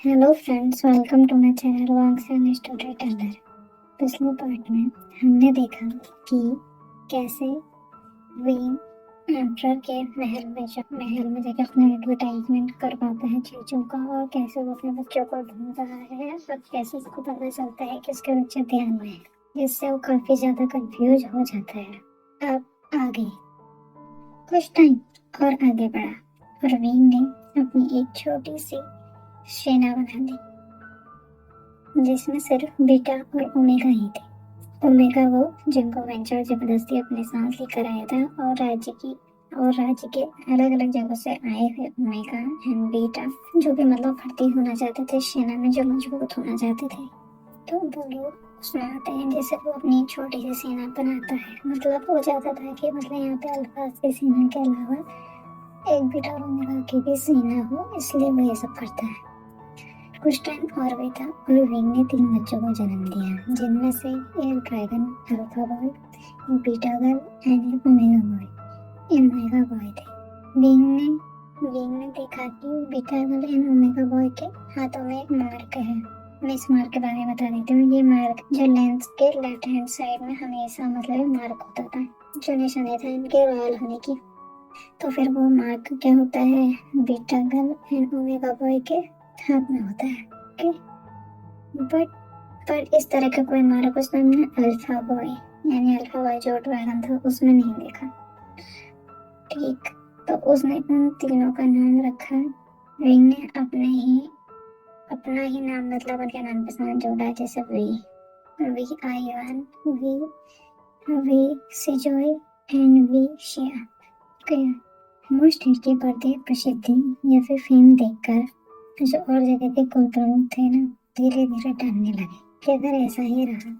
Hello friends, welcome to my channel wangs and story teller. पिछले part में हमने देखा कि कैसे विंग एम्परर के महल में जाकर अपने एडवर्टाइजमेंट करवाता है चीजों का, और कैसे वो अपने बच्चों को ढूंढ रहा है और कैसे उसको पता चलता है कि उसके बच्चे ध्यान में है, जिससे वो काफी ज्यादा कंफ्यूज हो जाता है। अब आगे कुछ टाइम और आगे बढ़ा और विंग ने अपनी एक छोटी सी सेना बना दी, जिसमें सिर्फ बीटा और ओमेगा ही थे। ओमेगा वो जिनको वेंचर जबरदस्ती अपने साथ लेकर आया था, और राज्य के अलग अलग जगहों से आए हुए ओमेगा एंड बीटा, जो भी मतलब भर्ती होना चाहते थे सेना में, जो मजबूत होना चाहते थे। तो वो लोग उसमें आते हैं, जैसे वो अपनी छोटी सी सेना बनाता है। मतलब हो जाता था कि मतलब यहाँ पे अल्फाज की सेना के अलावा एक बीटा और ओमेगा की भी सेना हो, इसलिए वो ये सब करता है। कुछ टाइम और बीता और विंग ने 3 बच्चों को जन्म दिया, जिनमें से एक ड्रैगन अल्फा बॉय, एक बीटा गर्ल एंड एक ओमेगा बॉय। ये ओमेगा बॉय थे। विंग ने देखा कि beta girl and omega boy के हाथों में एक मार्क है। मैं इस मार्क के बारे में बता देती हूँ। ये मार्क जो लेंस के लेफ्ट हैंड साइड में हमेशा मतलब मार्क होता था, जो निशानी था इनके रॉयल होने की। तो फिर वो मार्क क्या होता है, beta girl and omega boy के हाथ में होता है। ओके, बट पर इस तरह का कोई मार्क उसने अल्फा बॉय यानी अल्फा बॉय जो ड्रैगन था उसमें नहीं देखा। ठीक, तो उसने उन तीनों का नाम रखा। विंग ने अपना ही नाम मतलब उनके नाम के साथ जोड़ा, जैसे V Ivan, V Sijoy and V Shiya. Most history बढ़ती प्रसिद्धि या फिर फेम देखकर जो और जगह के कुल प्रमुख थे ना, धीरे धीरे डरने लगे कि अगर ऐसा ही रहा,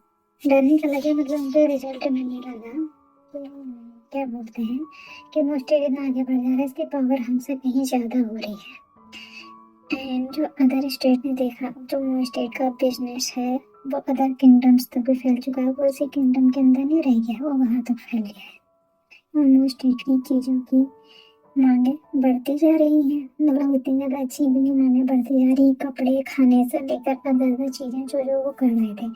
डरने का लगे मतलब उनके रिजल्ट में नहीं लगा तो क्या बोलते हैं कि मोस्टेड इतना आगे बढ़ जा रहा है, इसकी पावर हमसे कहीं ज्यादा हो रही है। एंड जो अदर स्टेट ने देखा, जो मोस्टेड का बिजनेस है वो अदर किंगडम्स तक भी फैल चुका है, वो उसी किंगडम के अंदर नहीं रह गया, वो वहां तक फैल गया है। और मोस्टेड की चीजों की मांगे बढ़ती जा रही हैं, मतलब इतनी ज्यादा अच्छी भी नहीं, मांगे बढ़ती जा रही, कपड़े खाने से लेकर अदर अदर चीजें जो जो वो कर रहे थे।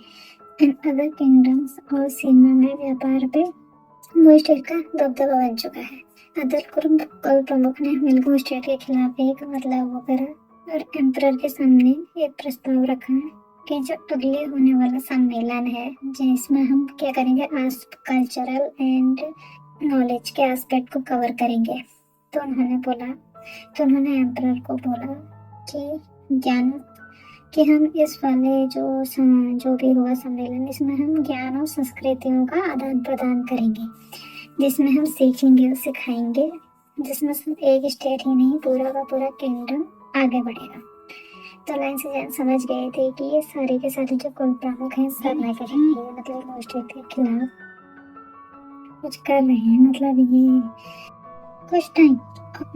एंड अदर किंगडम्स और सीमा में व्यापार पे वो स्टेट का दबदबा बन चुका है। अदर कुल प्रमुख ने मिलकर स्टेट के खिलाफ एक मतलब वो करा और एम्परर के सामने एक प्रस्ताव रखा कि जो अगले होने वाला सम्मेलन है, जिसमें हम क्या करेंगे, कल्चरल एंड नॉलेज के एस्पेक्ट को कवर करेंगे। तो उन्होंने एम्परर को बोला कि हम इस वाले जो भी होगा सम्मेलन, इसमें हम ज्ञान और संस्कृतियों का आदान प्रदान करेंगे, जिसमें हम सीखेंगे और सिखाएंगे, जिसमें सिर्फ एक स्टेट ही नहीं, पूरा का पूरा किंगडम आगे बढ़ेगा। तो लाइन से जान समझ गए थे कि ये सारे के सारे जो कुल प्रमुख हैं सब ना करेंगे, मतलब वो स्टेट के खिलाफ कुछ कर रहे हैं। मतलब ये कुछ टाइम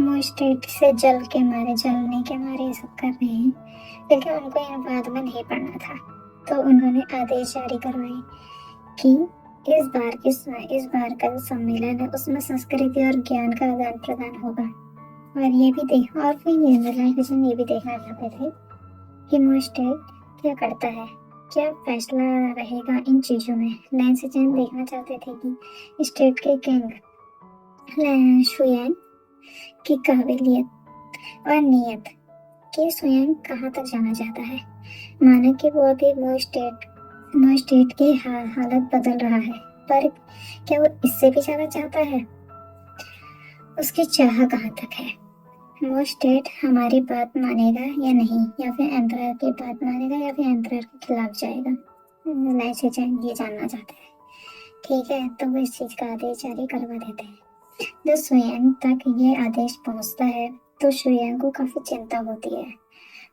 वो स्टेट से जलने के मारे ये सब कर रहे हैं, क्योंकि उनको ये बाद में नहीं पढ़ना था। तो उन्होंने आदेश जारी करवाए कि इस बार का जो सम्मेलन है उसमें संस्कृति और ज्ञान का आदान प्रदान होगा। और ये भी देखना चाहते थे कि वो स्टेट क्या करता है, क्या फैसला रहेगा इन चीजों में। लाइन से देखना चाहते थे कि स्टेट के किंग शुयान की काबिलियत और नियत कि स्वयं कहाँ तक जाना चाहता है। माना कि वो अभी वो स्टेट की हालत बदल रहा है, पर क्या वो इससे भी ज्यादा चाहता है? उसकी चाह कहाँ तक है? वो स्टेट हमारी बात मानेगा या नहीं, या फिर एम्परर की बात मानेगा या फिर एम्परर के खिलाफ जाएगा? ये जानना चाहते हैं। ठीक है, तो वो इस चीज का आदेश जारी करवा देते हैं। जब स्वयं तक ये आदेश पहुंचता है तो स्वयं को काफी चिंता होती है।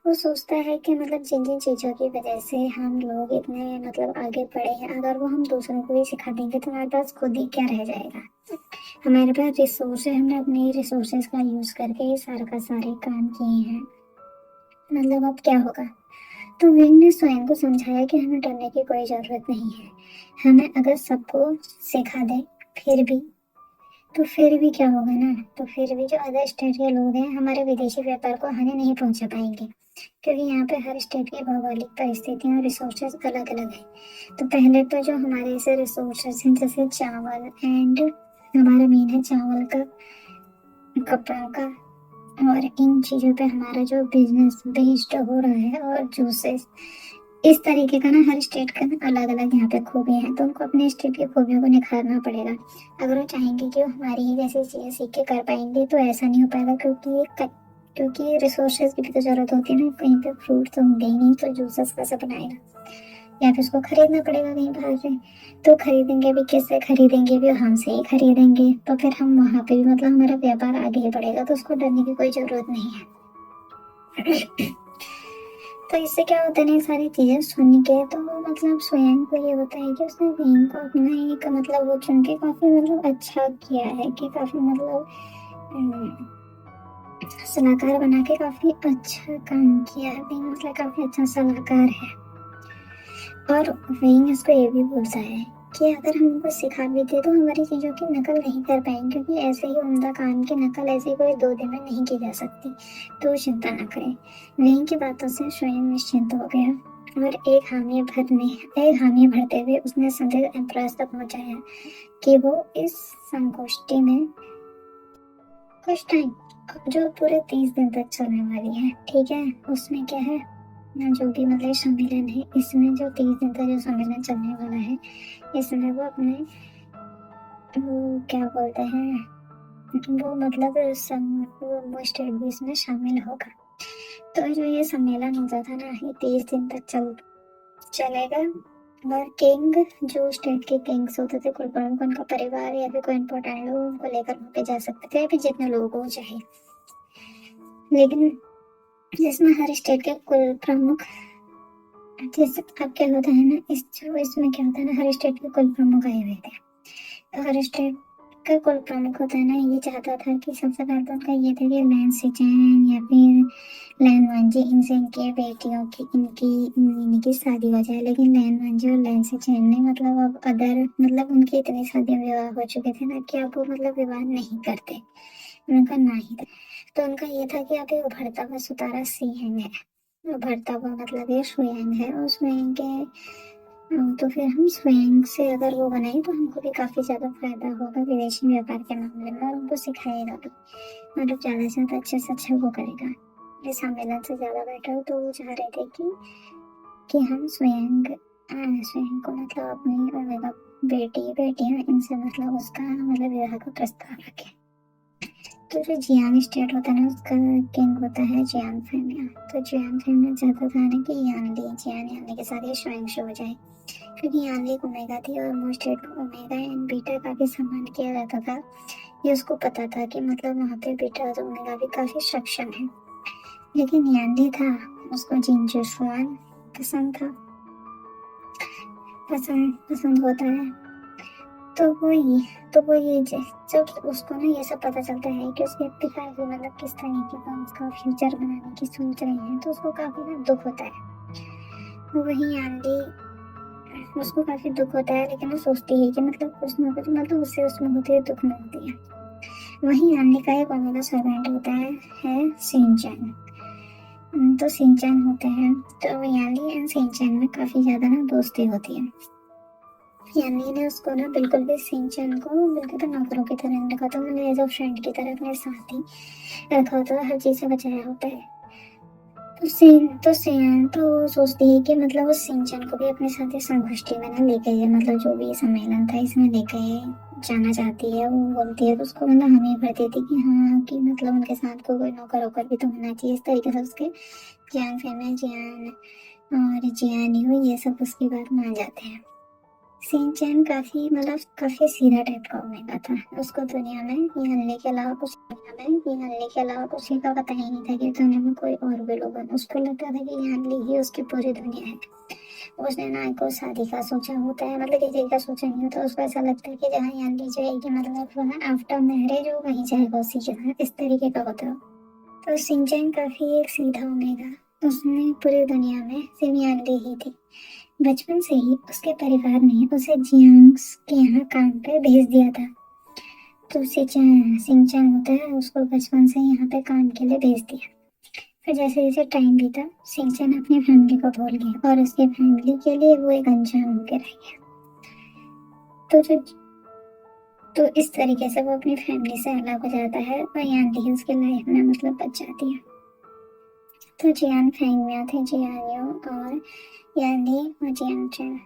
वो सोचता है कि मतलब जिन जिन चीजों की वजह से हम लोग इतने मतलब आगे बढ़े हैं, अगर वो हम दूसरों को भी सिखा देंगे तो हमारे पास खुद ही क्या रह जाएगा। हमारे पास रिसोर्स है, हमने अपने रिसोर्सेज का यूज करके ये सारे काम किए हैं, मतलब अब क्या होगा। तो विंग ने स्वयं को समझाया कि हमें डरने की कोई जरूरत नहीं है। हमें अगर सबको सिखा दे फिर भी क्या होगा ना, तो फिर भी जो अदर स्टेट के लोग हैं हमारे विदेशी व्यापार को हानि नहीं पहुंचा पाएंगे। क्योंकि यहाँ पे हर स्टेट की भौगोलिक परिस्थितियाँ और रिसोर्सेज अलग अलग है। तो पहले तो जो हमारे ऐसे रिसोर्सेज हैं जैसे चावल एंड हमारा मेन है चावल का, कपड़ों का, और इन चीज़ों पे हमारा जो बिजनेस बेस्ड हो रहा है, और जूसेस, इस तरीके का ना हर स्टेट का ना अलग अलग यहाँ पे खूबियाँ हैं। तो उनको अपने स्टेट की खूबियों को निखारना पड़ेगा। अगर वो चाहेंगे कि वो हमारी ही जैसी चीज़ें सीख के कर पाएंगे तो ऐसा नहीं हो पाएगा, क्योंकि रिसोर्सेज की भी तो जरूरत होती है ना। कहीं पे फ्रूट तो होंगे ही नहीं, तो जूसेस कैसे बनाएगा, या फिर उसको खरीदना पड़ेगा कहीं बाहर से। तो खरीदेंगे भी किससे, खरीदेंगे भी हमसे ही खरीदेंगे, तो फिर हम वहाँ पे भी मतलब हमारा व्यापार आगे ही बढ़ेगा, तो उसको डरने की कोई जरूरत नहीं है। तो इससे क्या होता है ना, सारी चीजें सुन के तो मतलब स्वयं को ये होता है कि उसने वेइंग को अपना एक मतलब वो चुन के काफी मतलब अच्छा किया है, कि काफी मतलब सलाहकार बना के काफी अच्छा काम किया है। वेइंग मतलब काफी अच्छा सलाहकार है। और वेइंग इसको ये भी बोलता है कि अगर हम उनको सिखा भी दे तो हमारी चीजों की नकल नहीं कर पाएंगे, क्योंकि ऐसे ही उम्दा काम की नकल ऐसे कोई 2 दिन में नहीं की जा सकती। तो चिंता ना करें। वेइंग की बातों से स्वयं निश्चिंत हो गया, और एक हामी भरते हुए उसने संदेश एम्परर्स तक पहुंचाया कि वो इस संगोष्ठी में कुछ टाइम, जो पूरे 30 दिन तक चलने वाली है, ठीक है, उसमें क्या है ना, जो भी मतलब सम्मेलन है, इसमें जो 30 दिन का जो सम्मेलन चलने वाला है, इसमें वो अपने वो क्या बोलते हैं, वो मतलब वो स्टेट भी इसमें शामिल होगा। तो जो ये सम्मेलन होता था ना, ये 30 दिन तक चलेगा। और किंग, जो स्टेट के किंग्स होते थे, कुल प्रमुख, उनका परिवार या फिर कोई इंपॉर्टेंट लोग उनको लेकर वहाँ पे जा सकते थे, या फिर जितने लोग हो चाहे। लेकिन जिसमें हर स्टेट के कुल प्रमुख, जैसे अब क्या होता है ना, इसमें क्या होता है ना, हर स्टेट के कुल प्रमुख आए हुए थे। तो हर स्टेट का कुल प्रमुख होता है ना, ये चाहता था कि सबसे पहले तो उनका ये था कि लैंड सिचेन या फिर लैंड वांजी, इनसे इनके बेटियों की इनकी शादी हो जाए। लेकिन लैंड वांजी और लैंड सिचेन ने मतलब अब अदर मतलब उनकी इतनी शादी विवाह हो चुके थे ना कि अब वो मतलब विवाह नहीं करते, उनका ना ही था। तो उनका ये था कि अब ये उभरता हुआ सितारा सिंह है, उभरता हुआ मतलब ये स्वयं है, और स्वयं के तो फिर हम स्वयं से अगर वो बनाए तो हमको भी काफी ज्यादा फायदा होगा विदेशी व्यापार के मामले में, और उनको सिखाएगा भी, मतलब ज्यादा से ज्यादा अच्छे से अच्छा वो करेगा। ये सम्मेलन से ज्यादा बेटर तो वो चाह रहे थे कि हम स्वयं को मतलब अपनी बेटियां इनसे मतलब उसका मतलब विवाह का प्रस्ताव रखें। तो जो जियांग स्टेट होता है ना, उसका किंग होता है जियांग फैमिया। तो जियांग फैमिया चाहता था ना कि यानली के साथ ये स्वयं हो जाए, क्योंकि यानली एक ओमेगा थी और मोस्ट ओमेगा एंड बीटा का भी सम्मान किया जाता था। ये उसको पता था कि मतलब वहाँ पे बीटा और ओमेगा भी काफी सक्षम है। लेकिन यानली था, उसको जिंजू शुआन पसंद था, पसंद होता है। तो वो ये जब उसको ना ये सब पता चलता है कि उसके पिताजी मतलब किस तरीके का उसका फ्यूचर बनाने की सोच रहे हैं, तो उसको काफी ना दुख होता है। वही आंधी, उसको काफी दुख होता है, लेकिन वो सोचती है कि मतलब कुछ ना कुछ मतलब उससे उसमें होती है दुख मिलती है। वही आंधी का एक ओमेगा सर्वेंट होता है सिंचन। तो सिंचन होते हैं, तो यानी एंड सिंचन में काफी ज्यादा ना दोस्ती होती है। यानी ने उसको ना बिल्कुल भी सिंचन को बिल्कुल भी नौकरों की तरह नहीं रखा था, मैंने एज अ फ्रेंड की तरह अपने साथ ही रखा होता है, हर चीज से बचाया होता है। तो सोचती है कि मतलब उस सिंचन को भी अपने साथ ही संगोष्ठी में ना लेके मतलब जो भी सम्मेलन था इसमें लेके जाना चाहती है। वो बोलती है तो उसको मतलब हमें भर देती कि हाँ, कि मतलब उनके साथ कोई नौकर वोकर भी तो होना चाहिए। इस तरीके से उसके जियान फैमिली, जियान और जियान ये सब उसकी बात मान जाते हैं। सिंचन काफी सीधा टाइप का ओमेगा था। उसको दुनिया में ये हल्ले के अलावा कुछ ही का पता ही नहीं था कि दुनिया में कोई और भी लोग हैं। उसको लगता था कि ये हल्ले ही उसकी पूरी दुनिया है। उसने ना कोई शादी का सोचा होता है, मतलब किसी का सोचा नहीं होता। उसको ऐसा लगता है कि जहाँ यानी जाएगी मतलब वहाँ आफ्टर मैरिज वो वहीं जाएगा उसी के साथ, इस तरीके का होता है। तो सिंचन काफी एक सीधा ओमेगा, उसने पूरी दुनिया में सिर्फ यानली ही थी। बचपन से ही उसके परिवार ने उसे जियांग्स के यहाँ काम पे भेज दिया था। तो सिंचन होता है, उसको बचपन से यहाँ पे काम के लिए भेज दिया। फिर जैसे जैसे टाइम बीता, शिनचैन अपनी फैमिली को भूल गया और उसकी फैमिली के लिए वो एक अनजान होकर रह गया। तो जो तो इस तरीके से वो अपनी फैमिली से अलग हो जाता है और यानली उसकी लाइफ में मतलब बच जाती है। तो जियान फेंगमिया थे, जियानियो और यानली और जियान चैन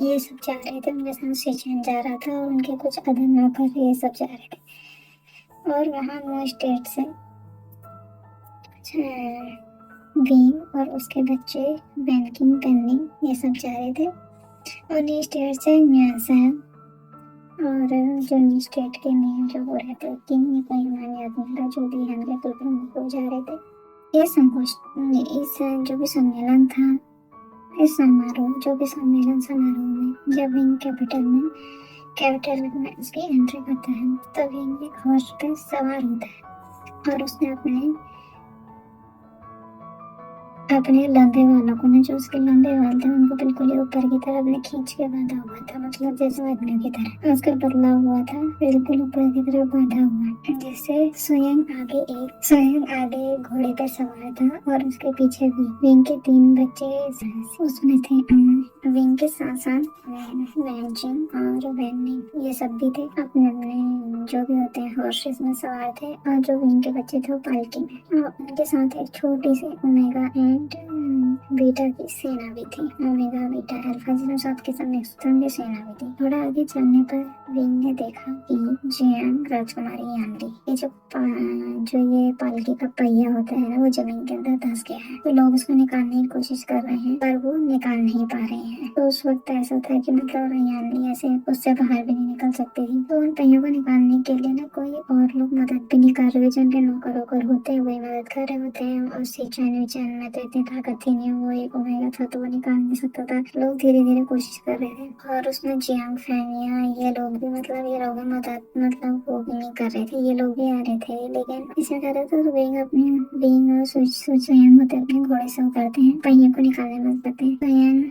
ये सब जा रहे थे, उनके साथ शिनचैन जा रहा था और उनके कुछ अदर नौकर ये सब जा रहे थे। और वहाँ वो स्टेट से विंग और उसके बच्चे बैंकिंग करने ये सब जा रहे थे। और न्यू स्टेट से म्यासा और जो न्यू स्टेट के मेन जो वो रहते किंग कोई मान याद नहीं था, जो भी हमारे कुलकर्णी जा रहे थे। ये संगोष्ठी, इस जो भी सम्मेलन था, इस समारोह जो भी सम्मेलन समारोह में जब विंग कैपिटल में इसकी एंट्री करता है तो विंग एक हॉर्स पे सवार होता है और उसने अपने लंबे बालों को ना, जो उसके लंबे बाल थे उनको बिल्कुल ही ऊपर की तरफ ने खींच के बांधा हुआ था, मतलब जैसे आदमियों की तरह उसका बदला हुआ था, बिल्कुल ऊपर की तरफ बांधा हुआ। जिससे स्वयं आगे घोड़े पर सवार था और उसके पीछे भी विंग के 3 बच्चे उसमें थे। विंग के साथ साथ वैनजिंग और वैनिंग ये सब भी थे, अपने अपने जो भी होते हैं हॉर्सेस में सवार थे। और जो विंग के बच्चे थे वो पालकी में, और उनके साथ एक छोटी सी ओमेगा एंड बीटा की सेना भी थी। ओमेगा बीटा अल्फा जिसमें सबके सामने स्तंभ सेना भी थी। थोड़ा आगे चलने पर विंग ने देखा कि जियांग राजकुमारी यानली ये पालकी का पहिया होता है ना, वो जमीन के अंदर धंस गया है। तो लोग उसको निकालने की कोशिश कर रहे हैं पर वो निकाल नहीं पा रहे हैं। तो उस वक्त ऐसा था कि मतलब यानली ऐसे उससे बाहर भी नहीं निकल सकती थी। तो उन पहियों को निकालने के लिए ना कोई और लोग मदद भी नहीं कर रहे, जो उनके नौकर वोकर होते हैं वही मदद कर रहे होते हैं। और शिनचैन में तो इतनी ताकत थी नहीं, वो एक ओमेगा था तो वो निकाल नहीं सकता था। लोग धीरे धीरे कोशिश कर रहे थे और उसमें जियांग फैंग ये लोग भी मतलब ये लोग मदद मतलब वो भी नहीं कर रहे थे, ये लोग भी आ रहे थे। लेकिन इसमें क्या रहता है तो विंग और सुयांग होते अपने घोड़े से उतरते हैं, पहियों को निकालने में मदद करते हैं,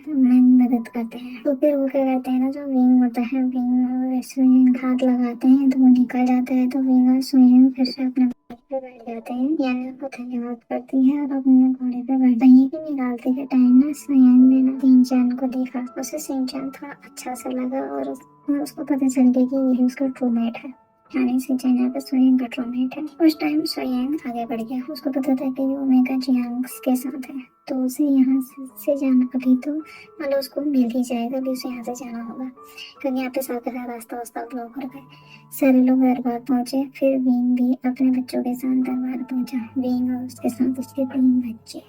सुयांग मदद करते हैं। तो फिर वो क्या करते हैं ना, जो विंग होता है विंग और सुयांग हाथ लगाते हैं तो वो निकल जाता है। तो विंग और सुयांग फिर से अपने पे बैठ जाते हैं, यानी उनको धन्यवाद करती है और अपने घोड़े पे बैठ जाती है। निकालते के टाइम ना सुयांग ने ना शिनचैन को देखा, उसे शिनचैन थोड़ा अच्छा सा लगा और उसको पता चल गया कि ये उसका ट्रूमेट है, यानी शिनचैन यहाँ पे सुयांग का ट्रूमेट है। उस टाइम सुयांग आगे बढ़ गया, उसको पता था कि ओमेगा जियांग के साथ है, तो उसे यहाँ से जाना अभी तो मतलब उसको मिल ही जाएगा, अभी उसे यहाँ से जाना होगा क्योंकि यहाँ पे साथ रास्ता वास्ता ब्लॉक हो गए। सारे लोग दरबार पहुंचे, फिर विंग भी अपने बच्चों के साथ दरबार पहुंचा, विंग और उसके साथ उसके 3 बच्चे।